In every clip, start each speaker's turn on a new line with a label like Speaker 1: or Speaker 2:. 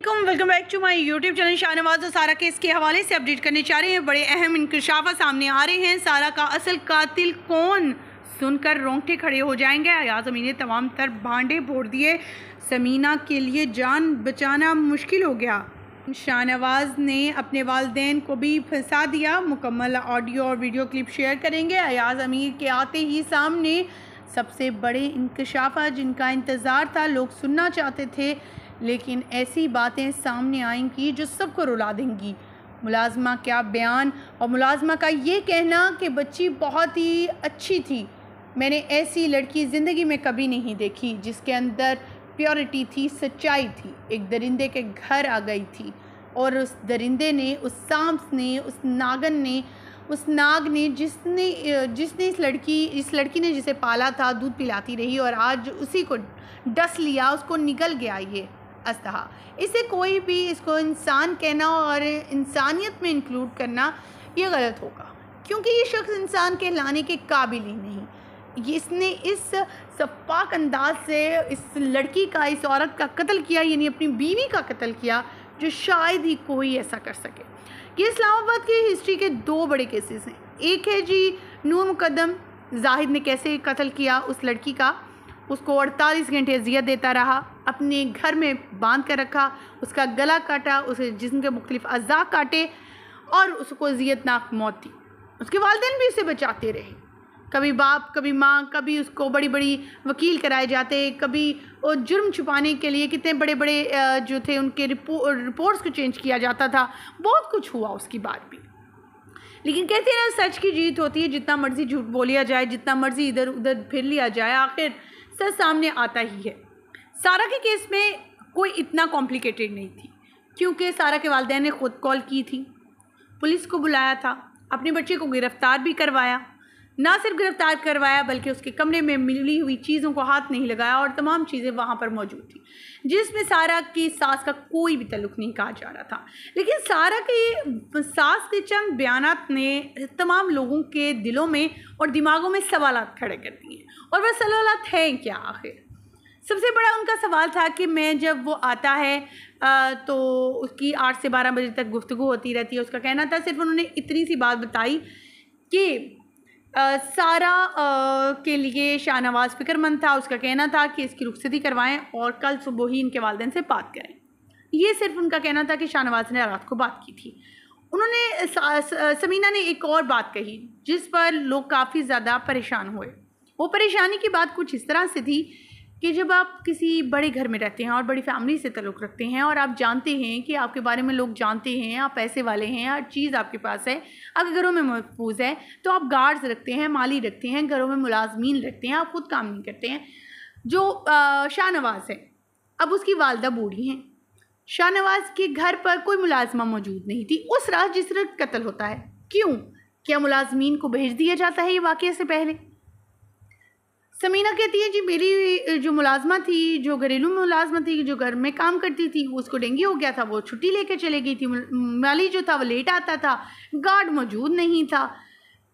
Speaker 1: Welcome back to my YouTube channel. Shahnawaz और सारा case के हवाले से अपडेट करने जा रहे हैं। बड़े अहम इंकशाफा सामने आ रहे हैं। सारा का असल कातिल कौन, सुनकर रोंगटे खड़े हो जाएंगे। अयाज अमीन ने तमाम तर भांडे फोड़ दिए। समीना के लिए जान बचाना मुश्किल हो गया। शाहनवाज ने अपने वालिदैन को भी फंसा दिया। मुकम्मल ऑडियो और वीडियो क्लिप शेयर करेंगे। अयाज अमीन के आते ही सामने सबसे बड़े इंकशाफा जिनका इंतज़ार था, लोग सुनना चाहते थे, लेकिन ऐसी बातें सामने आएंगी जो सबको रुला देंगी। मुलाजमा क्या बयान, और मुलाजमा का ये कहना कि बच्ची बहुत ही अच्छी थी, मैंने ऐसी लड़की ज़िंदगी में कभी नहीं देखी जिसके अंदर प्योरिटी थी, सच्चाई थी। एक दरिंदे के घर आ गई थी और उस दरिंदे ने, उस सांप ने, उस नागन ने, उस नाग ने जिसने इस लड़की ने जिसे पाला था, दूध पिलाती रही और आज उसी को डस लिया, उसको निकल गया ये अस्तहा। इसे कोई भी इसको इंसान कहना और इंसानियत में इंक्लूड करना ये गलत होगा, क्योंकि ये शख्स इंसान के लाने के काबिल ही नहीं। इसने इस सफाक अंदाज से इस लड़की का, इस औरत का कत्ल किया, यानी अपनी बीवी का कत्ल किया, जो शायद ही कोई ऐसा कर सके। ये इस्लामाबाद की हिस्ट्री के दो बड़े केसेस हैं। एक है जी नूर मुकद्दम, जाहिद ने कैसे कत्ल किया उस लड़की का, उसको 48 घंटे अजियत देता रहा, अपने घर में बांध कर रखा, उसका गला काटा, उसे जिस्म के मुख्तलिफ अज़ा काटे और उसको अजियतनाक मौत दी। उसके वालिदैन भी उसे बचाते रहे, कभी बाप, कभी माँ, कभी उसको बड़ी बड़ी वकील कराए जाते, कभी वो जुर्म छुपाने के लिए कितने बड़े बड़े जो थे उनके रिपोर्ट्स को चेंज किया जाता था। बहुत कुछ हुआ उसकी बात भी, लेकिन कहते हैं ना, सच की जीत होती है। जितना मर्जी झूठ बोलिया जाए, जितना मर्जी इधर उधर फिर लिया जाए, आखिर सच सामने आता ही है। सारा के केस में कोई इतना कॉम्प्लिकेटेड नहीं थी, क्योंकि सारा के वालिदैन ने ख़ुद कॉल की थी, पुलिस को बुलाया था, अपने बच्चे को गिरफ़्तार भी करवाया। ना सिर्फ गिरफ़्तार करवाया, बल्कि उसके कमरे में मिली हुई चीज़ों को हाथ नहीं लगाया और तमाम चीज़ें वहाँ पर मौजूद थी, जिसमें सारा की सास का कोई भी ताल्लुक़ नहीं कहा जा रहा था। लेकिन सारा की सास के चंद बयानात ने तमाम लोगों के दिलों में और दिमागों में सवालात खड़े कर दिए। और वह सवालात हैं क्या आखिर? सबसे बड़ा उनका सवाल था कि मैं जब वो आता है तो उसकी 8 से 12 बजे तक गुफ्तगू होती रहती है। उसका कहना था, सिर्फ उन्होंने इतनी सी बात बताई कि सारा के लिए शाहनवाज फ़िक्रमंद था। उसका कहना था कि इसकी रुखसती करवाएं और कल सुबह ही इनके वालिदैन से बात करें। ये सिर्फ उनका कहना था कि शाहनवाज ने रात को बात की थी। उन्होंने समीना ने एक और बात कही जिस पर लोग काफ़ी ज़्यादा परेशान हुए। वो परेशानी की बात कुछ इस तरह से थी कि जब आप किसी बड़े घर में रहते हैं और बड़ी फैमिली से ताल्लुक़ रखते हैं और आप जानते हैं कि आपके बारे में लोग जानते हैं, आप पैसे वाले हैं, हर चीज़ आपके पास है, आपके घरों में महफूज है, तो आप गार्ड्स रखते हैं, माली रखते हैं, घरों में मुलाजमीन रखते हैं, आप खुद काम नहीं करते हैं। जो शाहनवाज है, अब उसकी वालदा बूढ़ी हैं, शाहनवाज के घर पर कोई मुलाजमा मौजूद नहीं थी उस रात जिस रात कत्ल होता है। क्यों? क्या मुलाजमीन को भेज दिया जाता है ये वाक़ये से पहले? समीना कहती है, जी मेरी जो मुलाजमा थी, जो घरेलू मुलाजमा थी, जो घर में काम करती थी, उसको डेंगू हो गया था, वो छुट्टी लेके चले गई थी। माली जो था वो लेट आता था, गार्ड मौजूद नहीं था।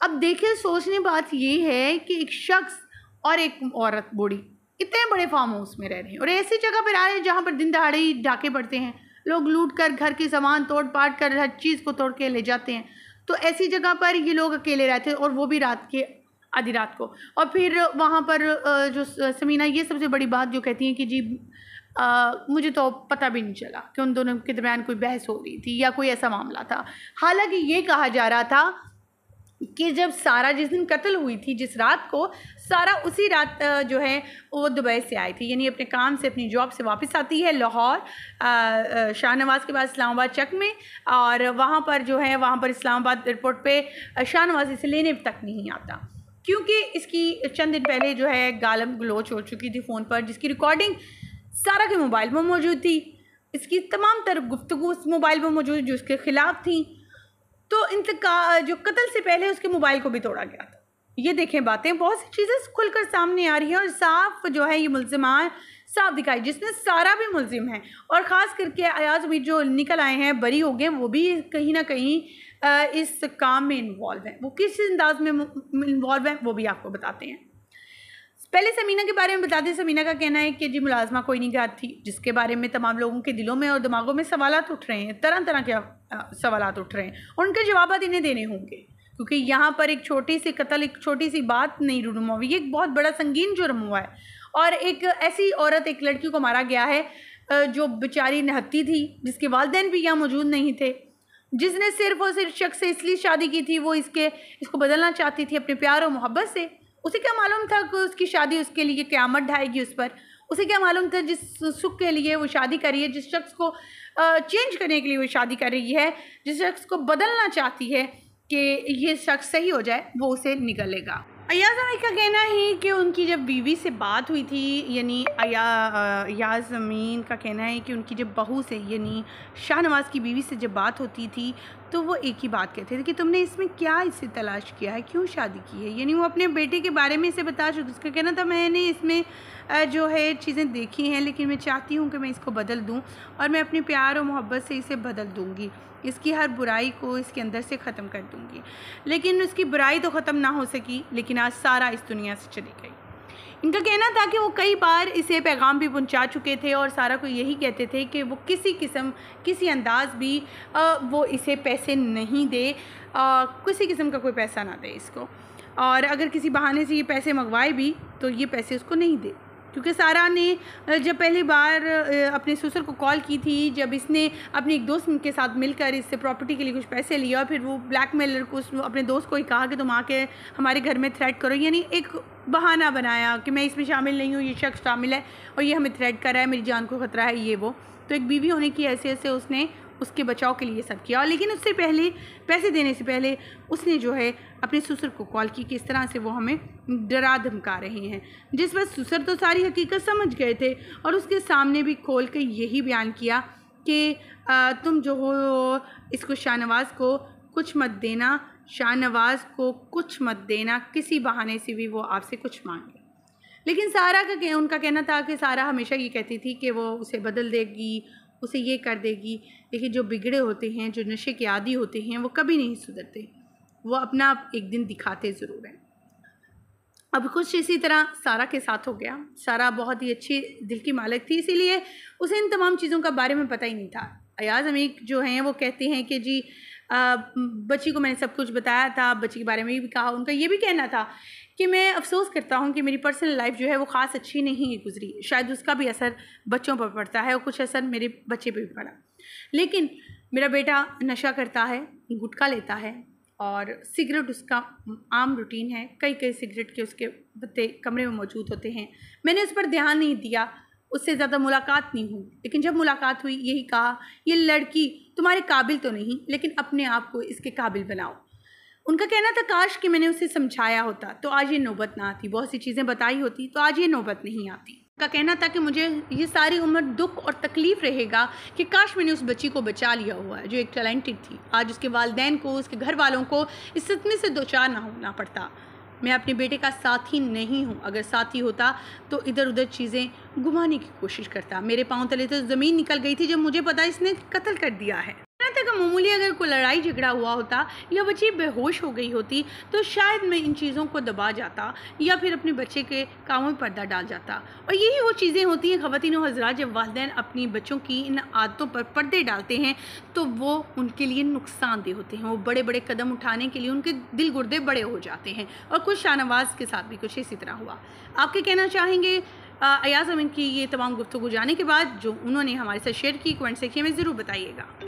Speaker 1: अब देखें, सोचने बात ये है कि एक शख्स और एक औरत बूढ़ी इतने बड़े फार्म हाउस में रह रहे हैं और ऐसी जगह पर आए जहाँ पर दिन दहाड़े ही डाके पड़ते हैं, लोग लूट कर घर के सामान तोड़ पाट कर हर चीज़ को तोड़ के ले जाते हैं। तो ऐसी जगह पर ये लोग अकेले रहते हैं, और वो भी रात के आधी रात को। और फिर वहाँ पर जो समीना, ये सबसे बड़ी बात जो कहती हैं कि जी मुझे तो पता भी नहीं चला कि उन दोनों के दरमियान कोई बहस हो रही थी या कोई ऐसा मामला था। हालांकि ये कहा जा रहा था कि जब सारा जिस दिन कत्ल हुई थी, जिस रात को, सारा उसी रात जो है वो दुबई से आई थी, यानी अपने काम से, अपनी जॉब से वापस आती है लाहौर, शाहनवाज के पास इस्लामाबाद चक में, और वहाँ पर जो है, वहाँ पर इस्लामाबाद एयरपोर्ट पे शाहनवाज इसे लेने तक नहीं आता, क्योंकि इसकी चंद दिन पहले जो है गालम गलोच हो चुकी थी फ़ोन पर, जिसकी रिकॉर्डिंग सारा के मोबाइल में मौजूद थी। इसकी तमाम तरह गुफ्तगू उस मोबाइल में मौजूद जो उसके ख़िलाफ़ थी। तो जो कत्ल से पहले उसके मोबाइल को भी तोड़ा गया था। ये देखें, बातें, बहुत सी चीज़ें खुलकर सामने आ रही हैं और साफ जो है ये मुल्ज़िमान साफ दिखाई, जिसमें सारा भी मुल्ज़िम है, और ख़ास करके अयाज भी जो निकल आए हैं, बरी हो गए, वो भी कहीं ना कहीं इस काम में इन्वॉल्व हैं। वो किस अंदाज में इन्वॉल्व हैं वो भी आपको बताते हैं। पहले समीना के बारे में बता दें। समीना का कहना है कि जी मुलाजमा कोई नहीं गात थी, जिसके बारे में तमाम लोगों के दिलों में और दिमागों में सवालात उठ रहे हैं, तरह तरह के सवालात उठ रहे हैं और उनके जवाब इन्हें देने होंगे, क्योंकि यहाँ पर एक छोटी सी कत्ल, एक छोटी सी बात नहीं जुर्म हुई, एक बहुत बड़ा संगीन जुर्म हुआ है। और एक ऐसी औरत, एक लड़की को मारा गया है जो बेचारी निहत्ती थी, जिसके वालिदैन भी यहाँ मौजूद नहीं थे, जिसने सिर्फ और सिर्फ शख्स से इसलिए शादी की थी, वो इसको बदलना चाहती थी अपने प्यार और मोहब्बत से। उसे क्या मालूम था कि उसकी शादी उसके लिए क़यामत ढाएगी उस पर। उसे क्या मालूम था जिस सुख के लिए वो शादी कर रही है, जिस शख्स को चेंज करने के लिए वो शादी कर रही है, जिस शख्स को बदलना चाहती है कि ये शख्स सही हो जाए, वो उसे निगलेगा। अयाज अमीन का कहना है कि उनकी जब बीवी से बात हुई थी, यानी अयाज अमीन का कहना है कि उनकी जब बहू से, यानी शाहनवाज़ की बीवी से जब बात होती थी तो वो एक ही बात कहते थे कि तुमने इसमें क्या इसे तलाश किया है, क्यों शादी की है। यानी वो अपने बेटे के बारे में इसे बता चुकी। उसका कहना था मैंने इसमें जो है चीज़ें देखी हैं, लेकिन मैं चाहती हूँ कि मैं इसको बदल दूँ और मैं अपने प्यार और मोहब्बत से इसे बदल दूँगी, इसकी हर बुराई को इसके अंदर से ख़त्म कर दूँगी। लेकिन उसकी बुराई तो ख़त्म ना हो सकी, लेकिन आज सारा इस दुनिया से चली गई। इनका कहना था कि वो कई बार इसे पैगाम भी पहुंचा चुके थे और सारा को यही कहते थे कि वो किसी अंदाज भी वो इसे पैसे नहीं दे, किसी किस्म का कोई पैसा ना दे इसको, और अगर किसी बहाने से ये पैसे मंगवाए भी तो ये पैसे उसको नहीं दे। क्योंकि सारा ने जब पहली बार अपने ससुर को कॉल की थी, जब इसने अपने एक दोस्त के साथ मिलकर इससे प्रॉपर्टी के लिए कुछ पैसे लिया और फिर वो ब्लैकमेलर को अपने दोस्त को ही कहा कि तुम आके हमारे घर में थ्रेट करो, यानी एक बहाना बनाया कि मैं इसमें शामिल नहीं हूँ, ये शख्स शामिल है और ये हमें थ्रेट कर रहा है, मेरी जान को ख़तरा है, ये वो। तो एक बीवी होने की हैसियत से उसने उसके बचाव के लिए सब किया। लेकिन उससे पहले, पैसे देने से पहले, उसने जो है अपने ससुर को कॉल की कि इस तरह से वो हमें डरा धमका रहे हैं, जिस पर ससुर तो सारी हकीकत समझ गए थे और उसके सामने भी खोल के यही बयान किया कि तुम जो हो इसको शाहनवाज़ को कुछ मत देना, शाहनवाज़ को कुछ मत देना, किसी बहाने से भी वो आपसे कुछ मांगे। लेकिन सारा का उनका कहना था कि सारा हमेशा ये कहती थी कि वो उसे बदल देगी, उसे ये कर देगी, लेकिन जो बिगड़े होते हैं, जो नशे के आदी होते हैं, वो कभी नहीं सुधरते, वो अपना एक दिन दिखाते ज़रूर हैं। अब कुछ इसी तरह सारा के साथ हो गया। सारा बहुत ही अच्छी दिल की मालिक थी, इसीलिए उसे इन तमाम चीज़ों का बारे में पता ही नहीं था। अयाज अमीन जो हैं वो कहते हैं कि जी बच्ची को मैंने सब कुछ बताया था, बच्ची के बारे में भी कहा। उनका ये भी कहना था कि मैं अफसोस करता हूँ कि मेरी पर्सनल लाइफ जो है वो ख़ास अच्छी नहीं गुजरी, शायद उसका भी असर बच्चों पर पड़ता है और कुछ असर मेरे बच्चे पर भी पड़ा। लेकिन मेरा बेटा नशा करता है, गुटखा लेता है और सिगरेट उसका आम रूटीन है, कई सिगरेट के उसके पत्ते कमरे में मौजूद होते हैं। मैंने उस पर ध्यान नहीं दिया, उससे ज़्यादा मुलाकात नहीं हुई, लेकिन जब मुलाकात हुई यही कहा ये लड़की तुम्हारे काबिल तो नहीं, लेकिन अपने आप को इसके काबिल बनाओ। उनका कहना था काश कि मैंने उसे समझाया होता तो आज ये नौबत ना आती, बहुत सी चीज़ें बताई होती तो आज ये नौबत नहीं आती। उनका कहना था कि मुझे ये सारी उम्र दुख और तकलीफ़ रहेगा कि काश मैंने उस बच्ची को बचा लिया हुआ है जो एक टैलेंटेड थी। आज उसके वालिदैन को, उसके घर वालों को इस सदमे से दो चार ना होना पड़ता। मैं अपने बेटे का साथी नहीं हूँ, अगर साथी होता तो इधर उधर चीज़ें घुमाने की कोशिश करता। मेरे पाँव तले तो ज़मीन निकल गई थी जब मुझे पता इसने कत्ल कर दिया है। तक मामूली अगर कोई लड़ाई झगड़ा हुआ होता या बच्ची बेहोश हो गई होती तो शायद मैं इन चीज़ों को दबा जाता या फिर अपने बच्चे के कामों में पर्दा डाल जाता। और यही वो चीज़ें होती हैं ख़वातीन और हज़रात, जब वालिदैन अपनी बच्चों की इन आदतों पर पर्दे डालते हैं तो वो उनके लिए नुकसानदेह होते हैं। वो बड़े बड़े कदम उठाने के लिए उनके दिल गुर्दे बड़े हो जाते हैं और कुछ शाहनवाज़ के साथ भी कुछ इसी तरह हुआ। आपके कहना चाहेंगे अयाज अमीन की ये तमाम गुफ्तगू जाने के बाद जो उन्होंने हमारे साथ शेयर की, कमेंट सेक्शन में ज़रूर बताइएगा।